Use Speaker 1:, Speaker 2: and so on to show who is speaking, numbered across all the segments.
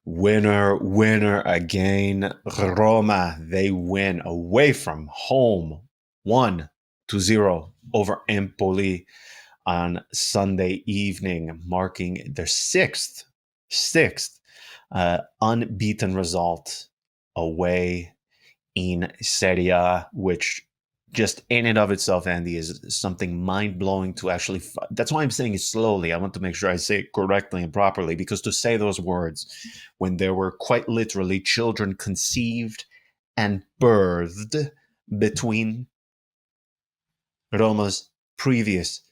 Speaker 1: Winner, winner again. Roma, they win away from home 1-0 over Empoli on Sunday evening, marking their sixth unbeaten result away in Serie A, which just in and of itself, Andy, is something mind blowing to actually. That's why I'm saying it slowly. I want to make sure I say it correctly and properly, because to say those words when there were quite literally children conceived and birthed between Roma's previous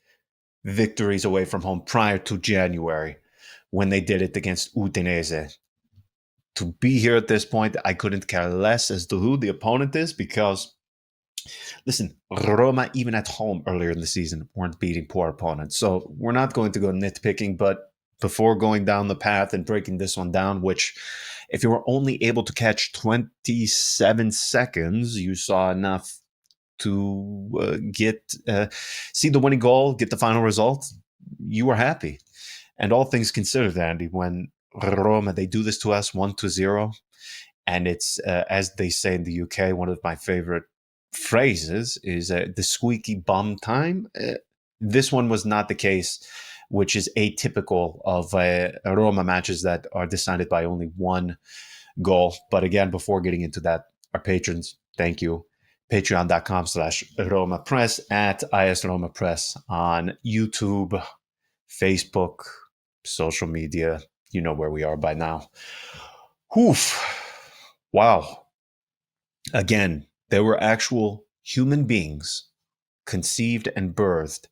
Speaker 1: victories away from home prior to January, when they did it against Udinese. To be here at this point, I couldn't care less as to who the opponent is, because listen, Roma, even at home earlier in the season, weren't beating poor opponents. So we're not going to go nitpicking, but before going down the path and breaking this one down, which if you were only able to catch 27 seconds, you saw enough to see the winning goal, get the final result, you were happy. And all things considered, Andy, when Roma, they do this to us 1-0, and it's, as they say in the UK, one of my favorite phrases is the squeaky bum time. This one was not the case, which is atypical of Roma matches that are decided by only one goal. But again, before getting into that, our patrons, thank you. Patreon.com/RomaPress, at IS on YouTube, Facebook, social media. You know where we are by now. Oof. Wow. Again, there were actual human beings conceived and birthed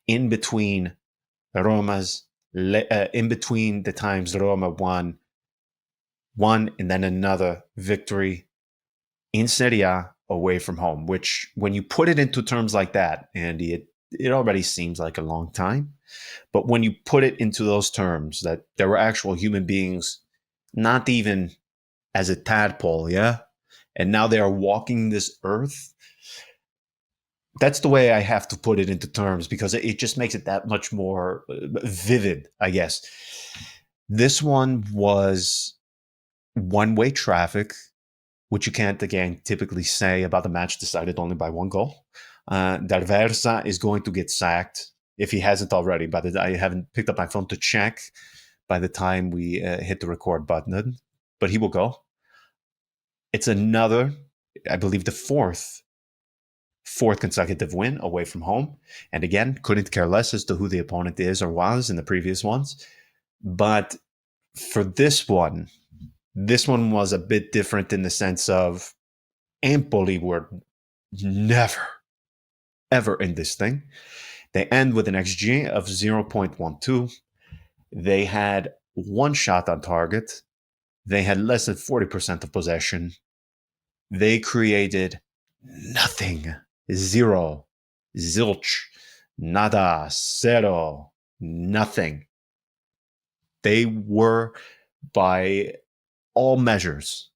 Speaker 1: in between in between the times Roma won and then another victory in Serie A away from home, which when you put it into terms like that, Andy, it already seems like a long time. But when you put it into those terms, that there were actual human beings, not even as a tadpole, yeah? And now they are walking this earth. That's the way I have to put it into terms, because it just makes it that much more vivid, I guess. This one was one-way traffic, which you can't, again, typically say about the match decided only by one goal. Darversa is going to get sacked if he hasn't already. But I haven't picked up my phone to check by the time we hit the record button, but he will go. It's another, I believe, the fourth consecutive win away from home. And again, couldn't care less as to who the opponent is or was in the previous ones. But for this one was a bit different in the sense of Empoli were never, ever in this thing. They end with an XG of 0.12. They had one shot on target. They had less than 40% of possession. They created nothing. Zero. Zilch. Nada. Zero. Nothing. They were, by all measures,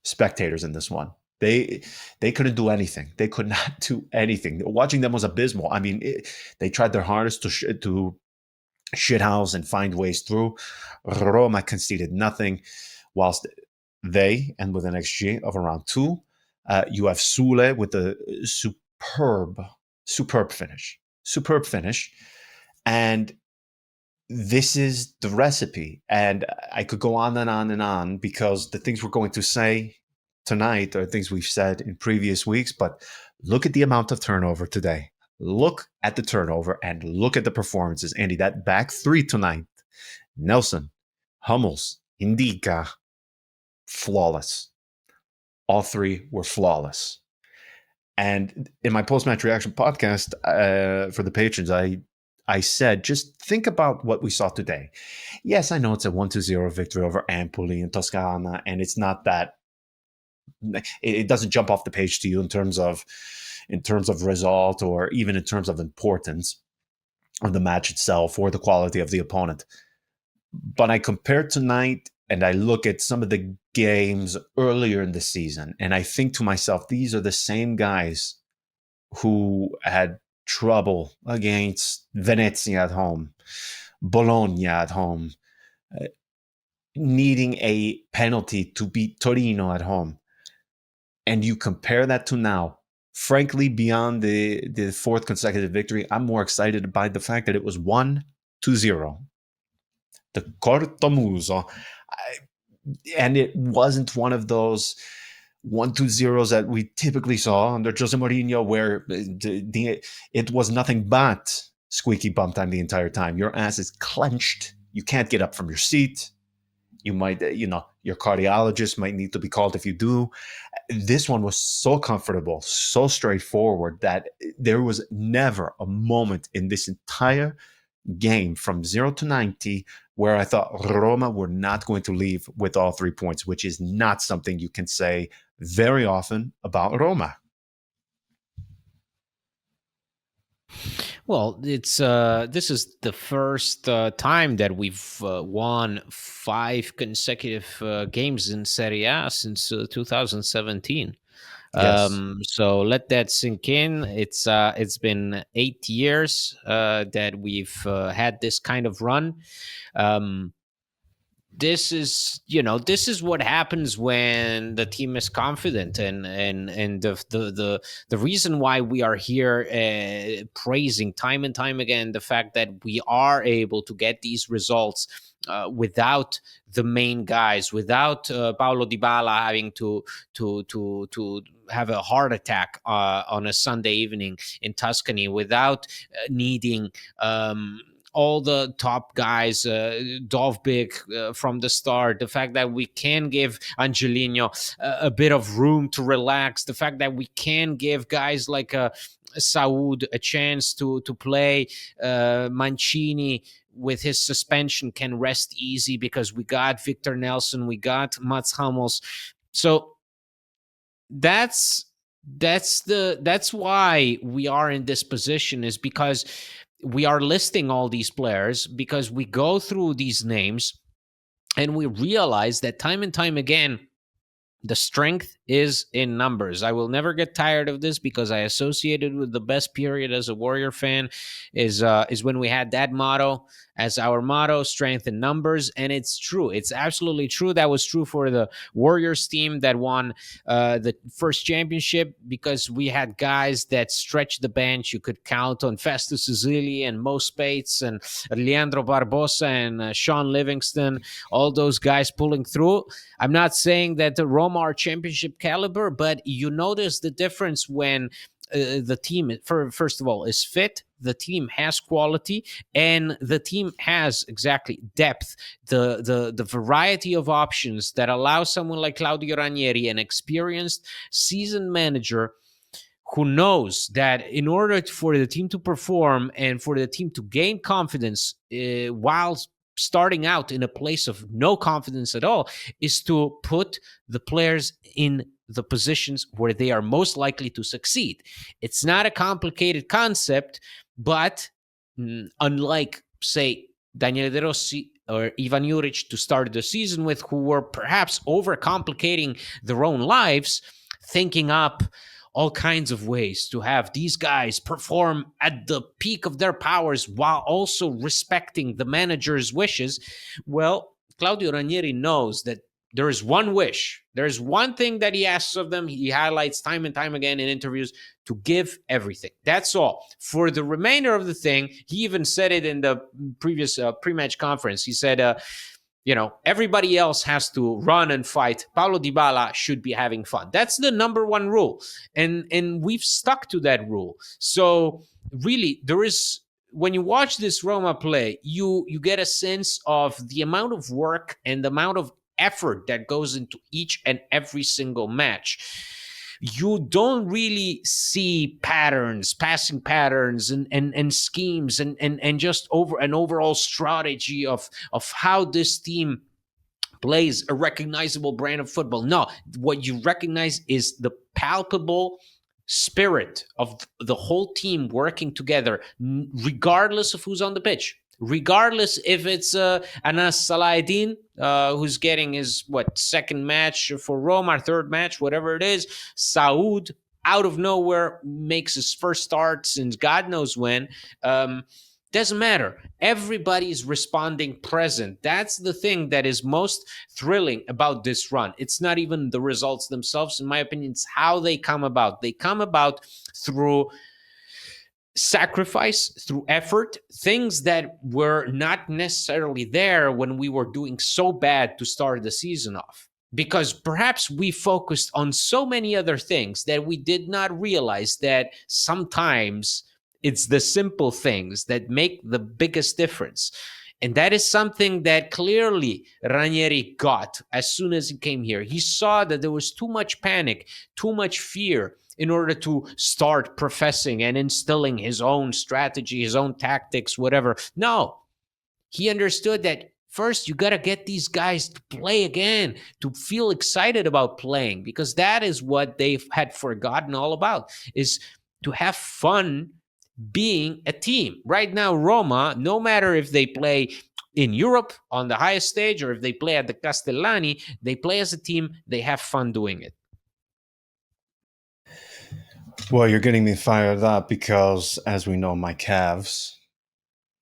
Speaker 1: spectators in this one. They couldn't do anything. They could not do anything. Watching them was abysmal. I mean, they tried their hardest to shithouse and find ways through. Roma conceded nothing, whilst they end with an XG of around 2. You have Soulé with a superb finish. And this is the recipe. And I could go on and on and on, because the things we're going to say tonight are things we've said in previous weeks. But look at the amount of turnover today. Look at the turnover and look at the performances. Andy, that back three tonight, Nelson, Hummels, Indica, flawless. All three were flawless. And in my post-match reaction podcast for the patrons, I said, just think about what we saw today. Yes, I know it's a 1-0 victory over Empoli in Toscana, and it's not that, it doesn't jump off the page to you in terms of result, or even in terms of importance of the match itself or the quality of the opponent. But I compare tonight and I look at some of the games earlier in the season, and I think to myself, these are the same guys who had trouble against Venezia at home, Bologna at home, needing a penalty to beat Torino at home, and you compare that to now, frankly, beyond the fourth consecutive victory, I'm more excited by the fact that it was 1-0. The Cortomuso. And it wasn't one of those 1-2-0s that we typically saw under Jose Mourinho, where it was nothing but squeaky bum time the entire time. Your ass is clenched. You can't get up from your seat. You might, your cardiologist might need to be called if you do. This one was so comfortable, so straightforward that there was never a moment in this entire game from 0 to 90 where I thought Roma were not going to leave with all 3 points, which is not something you can say very often about Roma.
Speaker 2: Well, it's this is the first time that we've won 5 consecutive games in Serie A since 2017.
Speaker 1: Yes.
Speaker 2: So let that sink in. It's been 8 years that we've had this kind of run. This is what happens when the team is confident, and the reason why we are here praising time and time again the fact that we are able to get these results without the main guys, without Paulo Dybala having to have a heart attack on a Sunday evening in Tuscany, without needing all the top guys, Dovbyk from the start, the fact that we can give Angelino a bit of room to relax, the fact that we can give guys like Saud a chance to play, Mancini with his suspension can rest easy because we got Victor Nelson, we got Mats Hummels. So that's why we are in this position, is because we are listing all these players, because we go through these names and we realize that time and time again, the strength is in numbers. I will never get tired of this because I associated with the best period as a Warrior fan is when we had that motto as our motto, strength in numbers. And it's true. It's absolutely true. That was true for the Warriors team that won the first championship, because we had guys that stretched the bench. You could count on Festus Ezeli and Mo Spates and Leandro Barbosa and Sean Livingston, all those guys pulling through. I'm not saying that the Roma are championship caliber, but you notice the difference when the team, first of all, is fit, the team has quality, and the team has exactly depth, the variety of options that allow someone like Claudio Ranieri, an experienced seasoned manager, who knows that in order for the team to perform and for the team to gain confidence while starting out in a place of no confidence at all, is to put the players in the positions where they are most likely to succeed. It's not a complicated concept, but unlike, say, Daniele De Rossi or Ivan Juric to start the season with, who were perhaps overcomplicating their own lives, thinking up all kinds of ways to have these guys perform at the peak of their powers while also respecting the manager's wishes. Well, Claudio Ranieri knows that there is one wish. There's one thing that he asks of them. He highlights time and time again in interviews: to give everything. That's all. For the remainder of the thing, he even said it in the previous pre-match conference. He said, everybody else has to run and fight. Paulo Dybala should be having fun. That's the number one rule. And we've stuck to that rule. So really, there is, when you watch this Roma play, you get a sense of the amount of work and the amount of effort that goes into each and every single match. You don't really see patterns, passing patterns and schemes and just over an overall strategy of how this team plays a recognizable brand of football. No, what you recognize is the palpable spirit of the whole team working together, regardless of who's on the pitch. Regardless if it's Anas Salahdin, who's getting his second match for Roma, third match, whatever it is. Saud, out of nowhere, makes his first start since God knows when. Doesn't matter. Everybody's responding present. That's the thing that is most thrilling about this run. It's not even the results themselves, in my opinion. It's how they come about. They come about through sacrifice, through effort, things that were not necessarily there when we were doing so bad to start the season off. Because perhaps we focused on so many other things that we did not realize that sometimes it's the simple things that make the biggest difference. And that is something that clearly Ranieri got as soon as he came here. He saw that there was too much panic, too much fear in order to start professing and instilling his own strategy, his own tactics, whatever. No, he understood that first you got to get these guys to play again, to feel excited about playing, because that is what they had forgotten all about, is to have fun being a team. Right now, Roma, no matter if they play in Europe on the highest stage or if they play at the Castellani, they play as a team, they have fun doing it.
Speaker 1: Well, you're getting me fired up because, as we know, my Cavs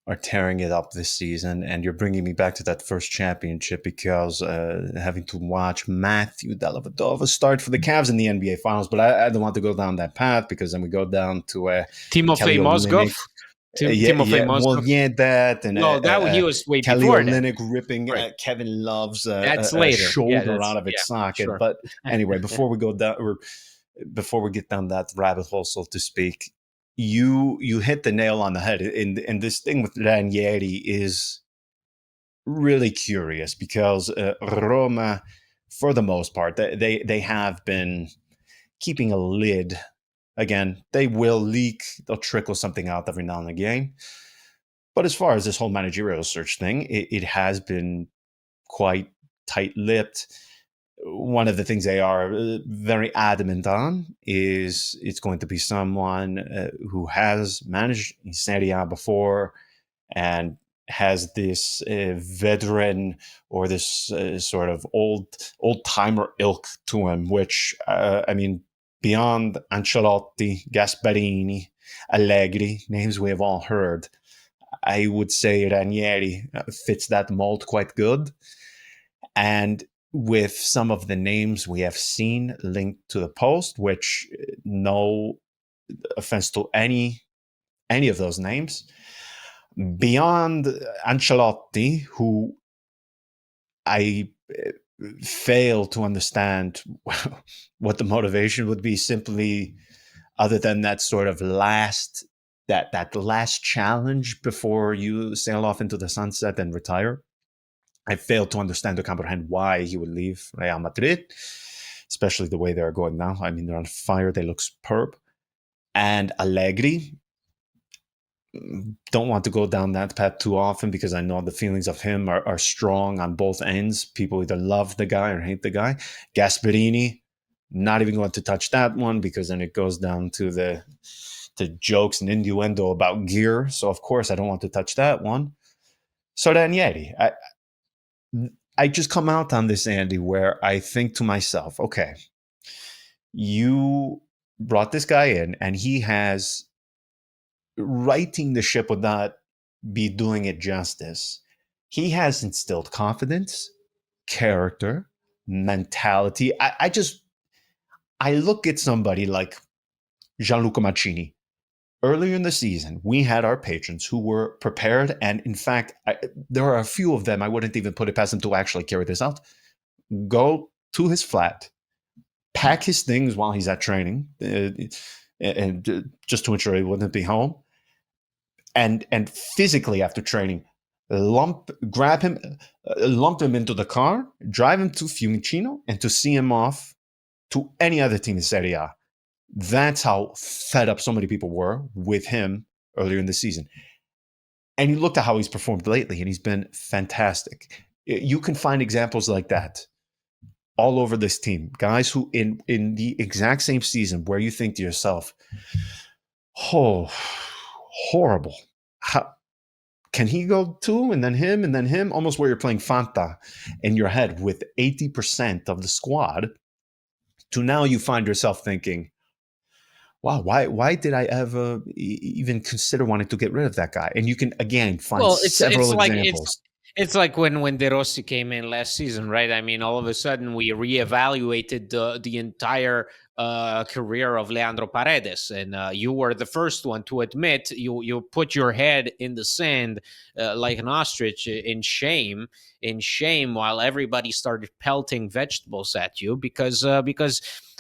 Speaker 1: are tearing it up this season, and you're bringing me back to that first championship because having to watch Matthew Dellavedova start for the Cavs in the NBA Finals, but I don't want to go down that path because then we go down to
Speaker 2: Timofey
Speaker 1: Kelly
Speaker 2: Mozgov.
Speaker 1: Olynyk. Timofey Mozgov. That and
Speaker 2: that he was way
Speaker 1: Kelly
Speaker 2: before
Speaker 1: Olynyk ripping
Speaker 2: right.
Speaker 1: Kevin Love's
Speaker 2: That's
Speaker 1: later.
Speaker 2: Yeah,
Speaker 1: Shoulder out of its socket.
Speaker 2: Sure.
Speaker 1: But anyway, before we go down, or before we get down that rabbit hole, so to speak, you hit the nail on the head. And this thing with Ranieri is really curious because Roma, for the most part, they have been keeping a lid. Again, they will leak, they'll trickle something out every now and again. But as far as this whole managerial search thing, it has been quite tight-lipped. One of the things they are very adamant on is it's going to be someone who has managed in Serie A before and has this veteran or this sort of old-timer ilk to him, which, I mean, beyond Ancelotti, Gasperini, Allegri, names we have all heard, I would say Ranieri fits that mold quite good. And with some of the names we have seen linked to the post, which no offense to any of those names, beyond Ancelotti, who I fail to understand what the motivation would be, simply other than that sort of last challenge before you sail off into the sunset and retire. I fail to understand or comprehend why he would leave Real Madrid, especially the way they're going now. I mean, they're on fire. They look superb. And Allegri, don't want to go down that path too often because I know the feelings of him are strong on both ends. People either love the guy or hate the guy. Gasperini, not even going to touch that one because then it goes down to the jokes and innuendo about gear. So, of course, I don't want to touch that one. So Ranieri, I just come out on this, Andy, where I think to myself, okay, you brought this guy in and he has, righting the ship would not be doing it justice. He has instilled confidence, character, mentality. I look at somebody like Gianluca Mancini. Earlier in the season, we had our patrons who were prepared. And in fact, there are a few of them, I wouldn't even put it past them to actually carry this out. Go to his flat, pack his things while he's at training, and just to ensure he wouldn't be home. And physically after training, lump him into the car, drive him to Fiumicino, and to see him off to any other team in Serie A. That's how fed up so many people were with him earlier in the season. And you looked at how he's performed lately, and he's been fantastic. You can find examples like that all over this team. Guys who in the exact same season where you think to yourself, oh, horrible. How can he go too? And then him, almost where you're playing Fanta in your head with 80% of the squad, to now you find yourself thinking, Wow, why did I ever even consider wanting to get rid of that guy? And you can again find
Speaker 2: Well,
Speaker 1: several examples.
Speaker 2: it's like when De Rossi came in last season, right? I mean, all of a sudden we reevaluated the entire career of Leandro Paredes, and you were the first one to admit you put your head in the sand like an ostrich in shame, while everybody started pelting vegetables at you because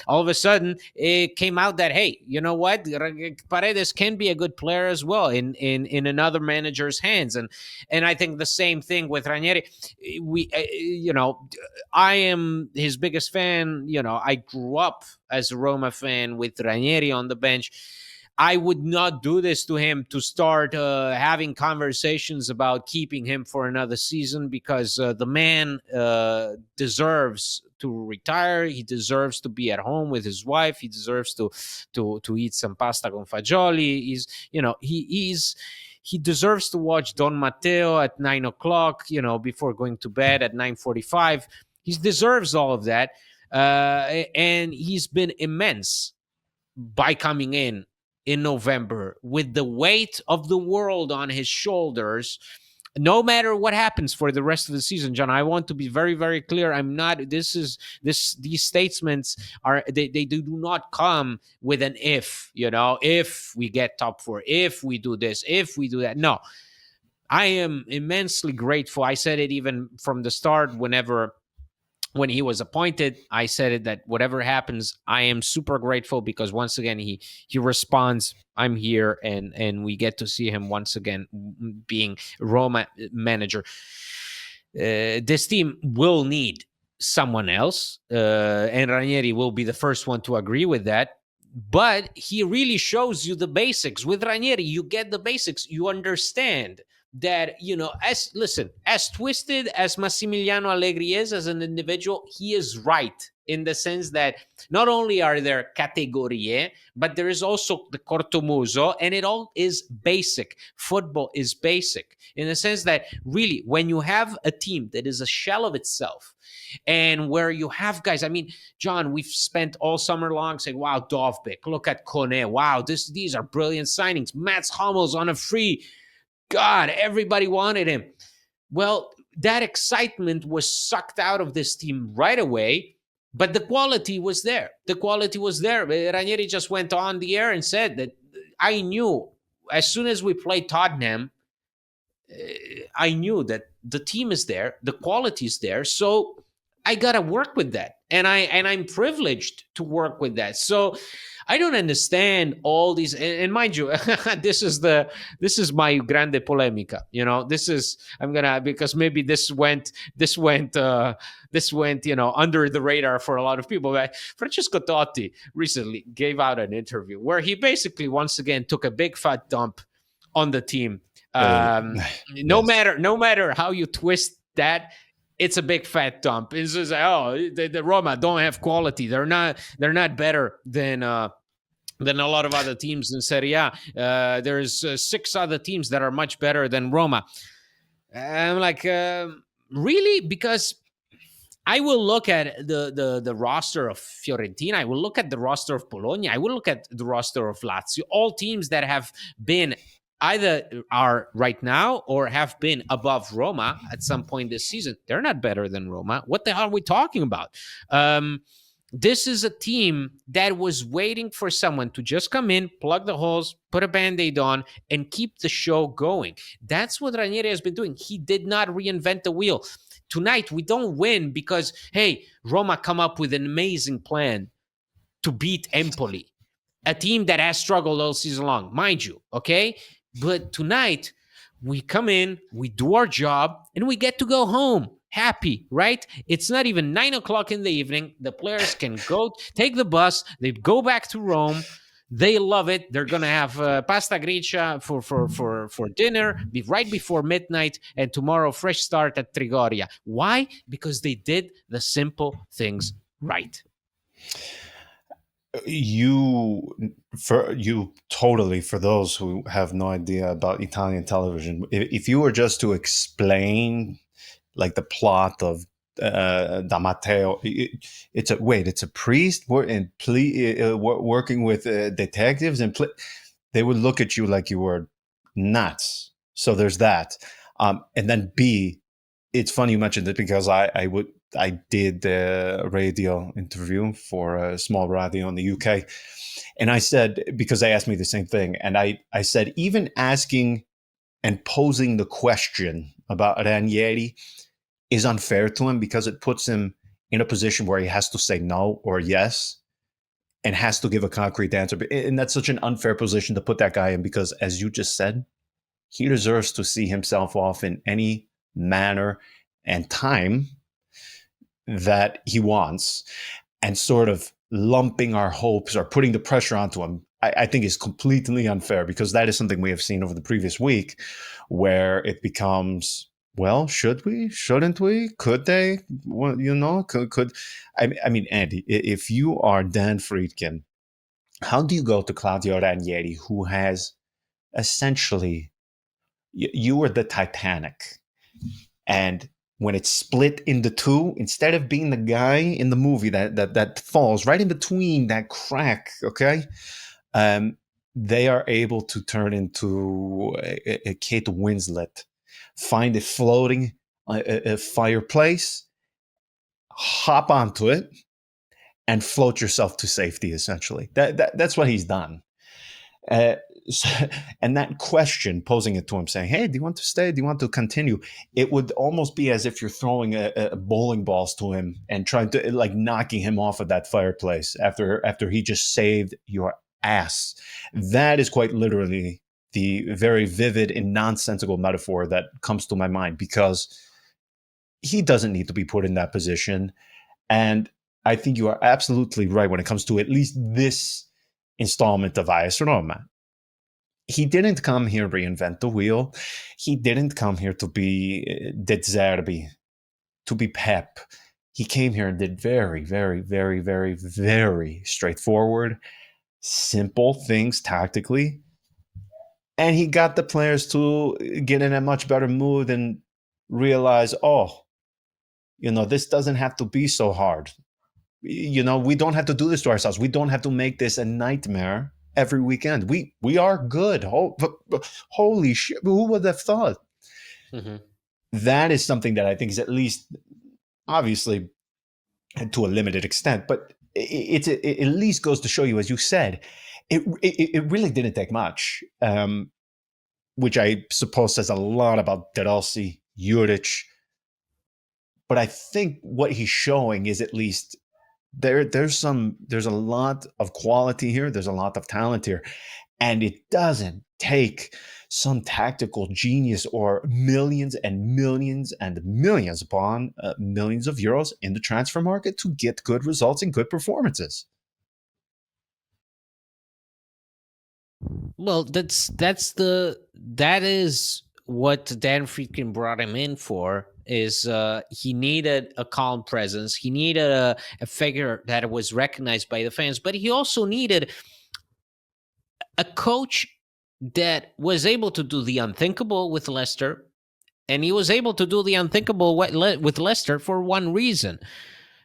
Speaker 2: all of a sudden it came out that, hey, you know what, Paredes can be a good player as well in another manager's hands, and I think the same thing with Ranieri. I am his biggest fan. I grew up as a Roma fan with Ranieri on the bench. I would not do this to him to start having conversations about keeping him for another season, because the man deserves to retire. He deserves to be at home with his wife. He deserves to eat some pasta con fagioli. He deserves to watch Don Matteo at 9 o'clock, before going to bed at 9:45. He deserves all of that, and he's been immense by coming in November with the weight of the world on his shoulders. No matter what happens for the rest of the season, John, I want to be very, very clear. I'm not. These statements they do not come with an if. If we get top four, if we do this, if we do that. No, I am immensely grateful. I said it even from the start. When he was appointed, I said it, that whatever happens, I am super grateful, because once again he responds, I'm here, and we get to see him once again being Roma manager. This team will need someone else, and Ranieri will be the first one to agree with that. But he really shows you the basics. With Ranieri, you get the basics. You understand that, as twisted as Massimiliano Allegri is as an individual, he is right in the sense that not only are there categorie, but there is also the cortomuso, and it all is basic. Football is basic in the sense that, really, when you have a team that is a shell of itself, and where you have guys, I mean, John, we've spent all summer long saying, wow, Dovbyk, look at Kone, wow, these are brilliant signings. Mats Hummels on a free. God, everybody wanted him. Well, that excitement was sucked out of this team right away, but the quality was there. The quality was there. Ranieri just went on the air and said that, I knew as soon as we played Tottenham, I knew that the team is there, the quality is there, so I gotta work with that, and I'm privileged to work with that. So I don't understand all these, and mind you, this is my grande polemica. This is, I'm gonna, because maybe this went under the radar for a lot of people. But Francesco Totti recently gave out an interview where he basically once again took a big fat dump on the team. Um, no
Speaker 1: Yes.
Speaker 2: matter how you twist that, it's a big fat dump. It's just like, oh, the Roma don't have quality. They're not better than a lot of other teams in Serie A. There's 6 other teams that are much better than Roma. I'm like, really? Because I will look at the roster of Fiorentina. I will look at the roster of Bologna. I will look at the roster of Lazio. All teams that have been, either are right now or have been above Roma at some point this season. They're not better than Roma. What the hell are we talking about? This is a team that was waiting for someone to just come in, plug the holes, put a Band-Aid on, and keep the show going. That's what Ranieri has been doing. He did not reinvent the wheel. Tonight, we don't win because, hey, Roma come up with an amazing plan to beat Empoli, a team that has struggled all season long, mind you, okay? But tonight, we come in, we do our job, and we get to go home happy, right? It's not even 9 o'clock in the evening. The players can go take the bus. They go back to Rome. They love it. They're gonna have pasta gricia for dinner, right before midnight, and tomorrow fresh start at Trigoria. Why? Because they did the simple things right.
Speaker 1: For those who have no idea about Italian television, if you were just to explain like the plot of Da Matteo. It's a priest working with detectives, and they would look at you like you were nuts. So there's that. And then B, it's funny you mentioned it because I did a radio interview for a small radio in the UK, and I said, because they asked me the same thing, and I said, even asking and posing the question about Ranieri is unfair to him because it puts him in a position where he has to say no or yes and has to give a concrete answer. And that's such an unfair position to put that guy in because, as you just said, he deserves to see himself off in any manner and time that he wants. And sort of lumping our hopes or putting the pressure onto him, I think is completely unfair because that is something we have seen over the previous week where it becomes, well, should we? Shouldn't we? Could they? Well, could I mean, Andy, if you are Dan Friedkin, how do you go to Claudio Ranieri, who has essentially, you were the Titanic, and when it's split into two, instead of being the guy in the movie that falls right in between that crack, okay, they are able to turn into a Kate Winslet, find a floating a fireplace, hop onto it, and float yourself to safety. Essentially, that's what he's done. Uh, so, and that question, posing it to him, saying, "Hey, do you want to stay? Do you want to continue?" It would almost be as if you're throwing a bowling balls to him and trying to like knocking him off of that fireplace after he just saved your ass. That is quite literally the very vivid and nonsensical metaphor that comes to my mind because he doesn't need to be put in that position. And I think you are absolutely right when it comes to at least this installment of AS Roma. He didn't come here to reinvent the wheel. He didn't come here to be De Zerbi, to be Pep. He came here and did very, very, very, very, very straightforward, simple things tactically. And he got the players to get in a much better mood and realize, oh, this doesn't have to be so hard. We don't have to do this to ourselves. We don't have to make this a nightmare every weekend. We are good. Holy shit. Who would have thought? Mm-hmm. That is something that I think is at least, obviously, to a limited extent, but it at least goes to show you, as you said, it really didn't take much, which I suppose says a lot about Giallorossi, Juric. But I think what he's showing is at least there's a lot of quality here. There's a lot of talent here. And it doesn't take some tactical genius or millions and millions and millions upon millions of euros in the transfer market to get good results and good performances.
Speaker 2: Well, that is what Dan Friedkin brought him in for. Is he needed a calm presence. He needed a figure that was recognized by the fans, but he also needed a coach that was able to do the unthinkable with Leicester. And he was able to do the unthinkable with Leicester for one reason,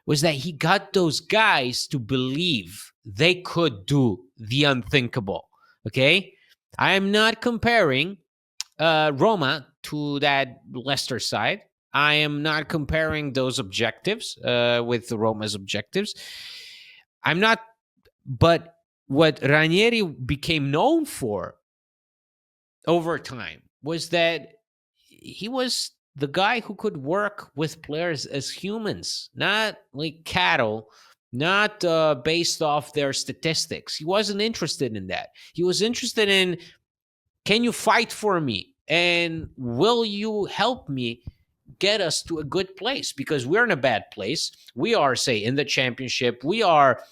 Speaker 2: was that he got those guys to believe they could do the unthinkable. Okay? I am not comparing Roma to that Leicester side. I am not comparing those objectives with Roma's objectives. I'm not, but what Ranieri became known for over time was that he was the guy who could work with players as humans, not like cattle, not based off their statistics. He wasn't interested in that. He was interested in, can you fight for me? And will you help me get us to a good place? Because we're in a bad place. We are, say, in the championship. We are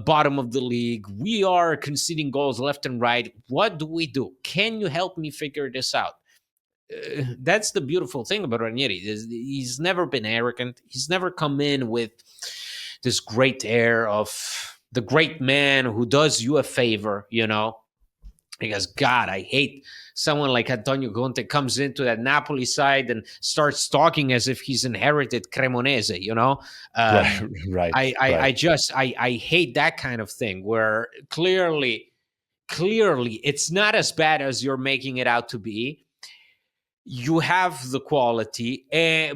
Speaker 2: bottom of the league. We are conceding goals left and right. What do we do? Can you help me figure this out? That's the beautiful thing about Ranieri. He's never been arrogant. He's never come in with this great air of the great man who does you a favor, because God, I hate someone like Antonio Conte comes into that Napoli side and starts talking as if he's inherited Cremonese,
Speaker 1: Right,
Speaker 2: um,
Speaker 1: right,
Speaker 2: I
Speaker 1: right.
Speaker 2: just I hate that kind of thing where clearly it's not as bad as you're making it out to be. You have the quality,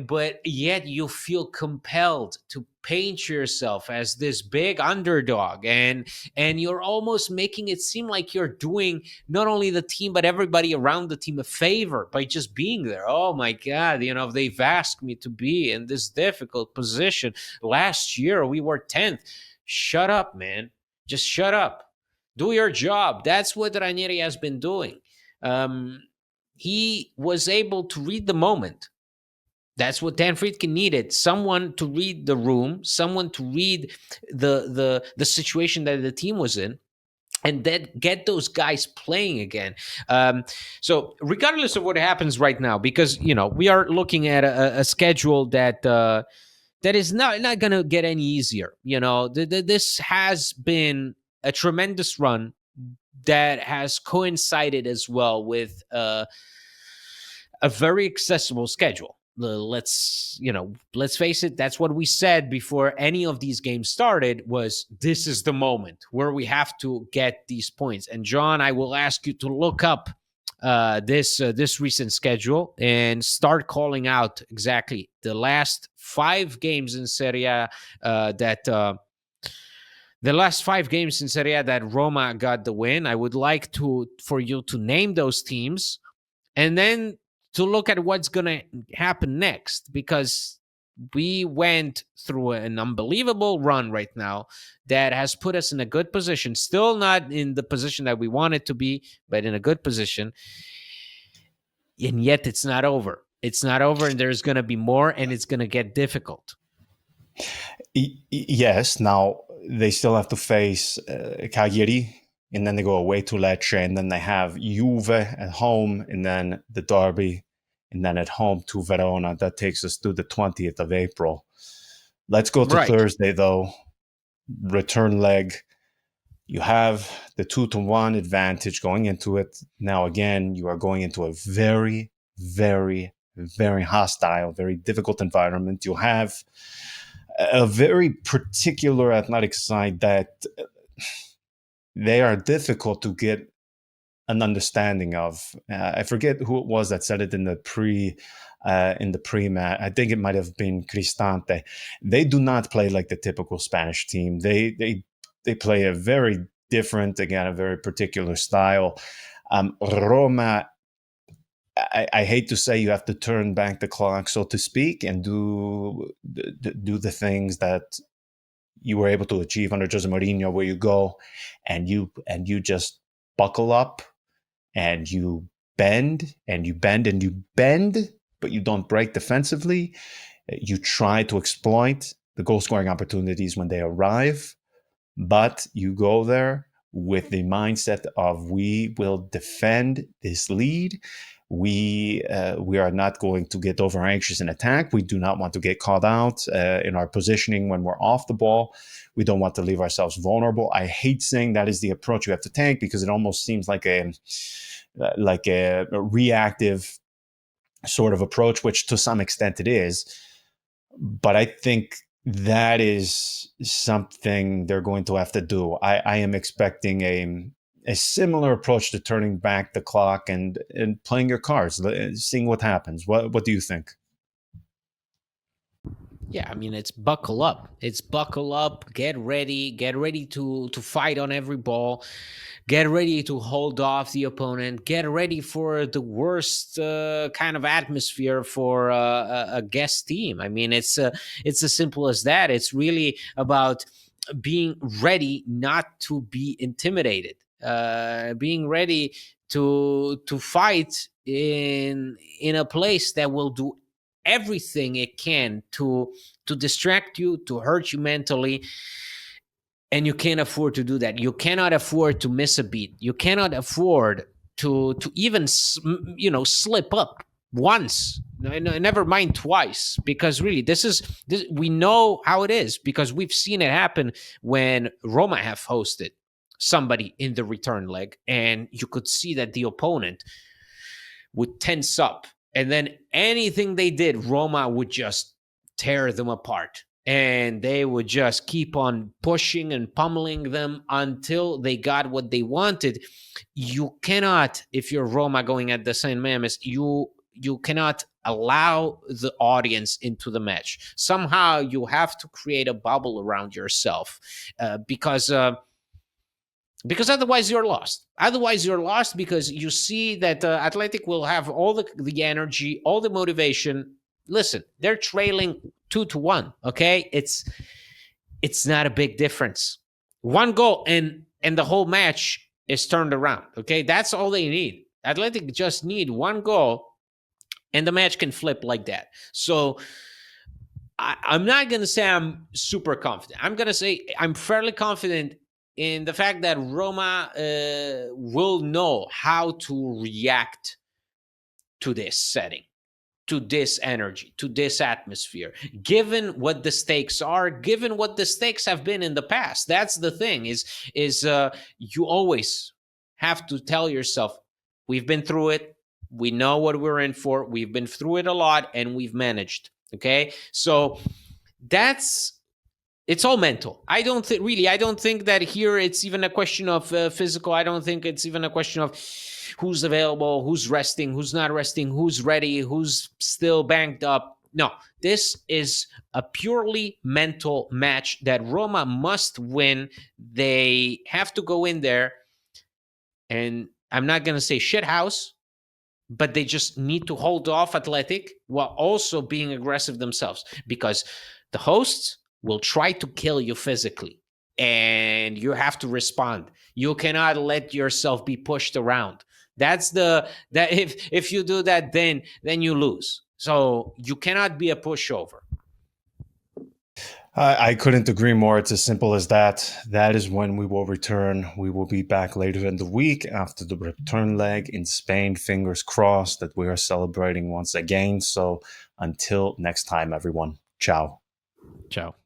Speaker 2: but yet you feel compelled to paint yourself as this big underdog, and you're almost making it seem like you're doing not only the team but everybody around the team a favor by just being there. Oh my God, they've asked me to be in this difficult position. Last year we were 10th. Shut up, man. Just shut up. Do your job. That's what Ranieri has been doing. He was able to read the moment. That's what Dan Friedkin needed: someone to read the room, someone to read the situation that the team was in, and then get those guys playing again. So regardless of what happens right now, because we are looking at a schedule that is not going to get any easier. This has been a tremendous run that has coincided as well with a very accessible schedule. Let's face it, that's what we said before any of these games started: was this is the moment where we have to get these points. And John, I will ask you to look up this recent schedule and start calling out exactly the last 5 games in Serie A that Roma got the win. I would like for you to name those teams, and then to look at what's going to happen next, because we went through an unbelievable run right now that has put us in a good position. Still not in the position that we wanted to be, but in a good position. And yet it's not over. It's not over, and there's going to be more, and it's going to get difficult.
Speaker 1: Yes. Now they still have to face Cagliari, and then they go away to Lecce, and then they have Juve at home, and then the derby, and then at home to Verona. That takes us to the 20th of April. Let's go to
Speaker 2: Right.
Speaker 1: Thursday, though. Return leg. You have the 2-1 advantage going into it. Now, again, you are going into a very, very, very hostile, very difficult environment. You have a very particular athletic side that they are difficult to get an understanding of. I forget who it was that said it in the pre-match. I think it might have been Cristante. They do not play like the typical Spanish team. They play a very different, again, a very particular style. Roma, I hate to say, you have to turn back the clock, so to speak, and do the things that you were able to achieve under Jose Mourinho, where you go and you just buckle up and you bend and you bend and you bend, but you don't break defensively. You try to exploit the goal scoring opportunities when they arrive, but you go there with the mindset of, we will defend this lead. We are not going to get over anxious in attack. We do not want to get caught out in our positioning when we're off the ball. We don't want to leave ourselves vulnerable. I hate saying that is the approach you have to take, because it almost seems like a reactive sort of approach, which to some extent it is. But I think that is something they're going to have to do. I am expecting a similar approach to turning back the clock and playing your cards, seeing what happens. What do you think?
Speaker 2: Yeah, I mean, it's buckle up. It's buckle up, get ready to fight on every ball, get ready to hold off the opponent, get ready for the worst kind of atmosphere for a guest team. I mean, it's as simple as that. It's really about being ready not to be intimidated, being ready to fight in a place that will do everything it can to distract you, to hurt you mentally. And you can't afford to do that. You cannot afford to miss a beat. You cannot afford to even slip up once, never mind twice, because really this we know how it is, because we've seen it happen when Roma have hosted somebody in the return leg, and you could see that the opponent would tense up, and then anything they did, Roma would just tear them apart. And they would just keep on pushing and pummeling them until they got what they wanted. You cannot, if you're Roma going at the St. Mamés, you cannot allow the audience into the match. Somehow you have to create a bubble around yourself, because otherwise you're lost. Otherwise you're lost, because you see that Athletic will have all the energy, all the motivation. Listen, they're trailing 2-1. Okay, it's not a big difference. One goal and the whole match is turned around. Okay, that's all they need. Athletic just need one goal, and the match can flip like that. So I'm not going to say I'm super confident. I'm going to say I'm fairly confident in the fact that Roma will know how to react to this setting, to this energy, to this atmosphere, given what the stakes are, given what the stakes have been in the past. That's the thing, is you always have to tell yourself, we've been through it. We know what we're in for. We've been through it a lot, and we've managed. Okay, so it's all mental. I don't think that here it's even a question of physical. I don't think it's even a question of who's available, who's resting, who's not resting, who's ready, who's still banked up. No, this is a purely mental match that Roma must win. They have to go in there, and I'm not going to say shithouse, but they just need to hold off Athletic while also being aggressive themselves, because the hosts will try to kill you physically, and you have to respond. You cannot let yourself be pushed around. If you do that, then you lose. So you cannot be a pushover.
Speaker 1: I couldn't agree more. It's as simple as that. That is when we will return. We will be back later in the week after the return leg in Spain. Fingers crossed that we are celebrating once again. So until next time, everyone. Ciao.
Speaker 2: Ciao.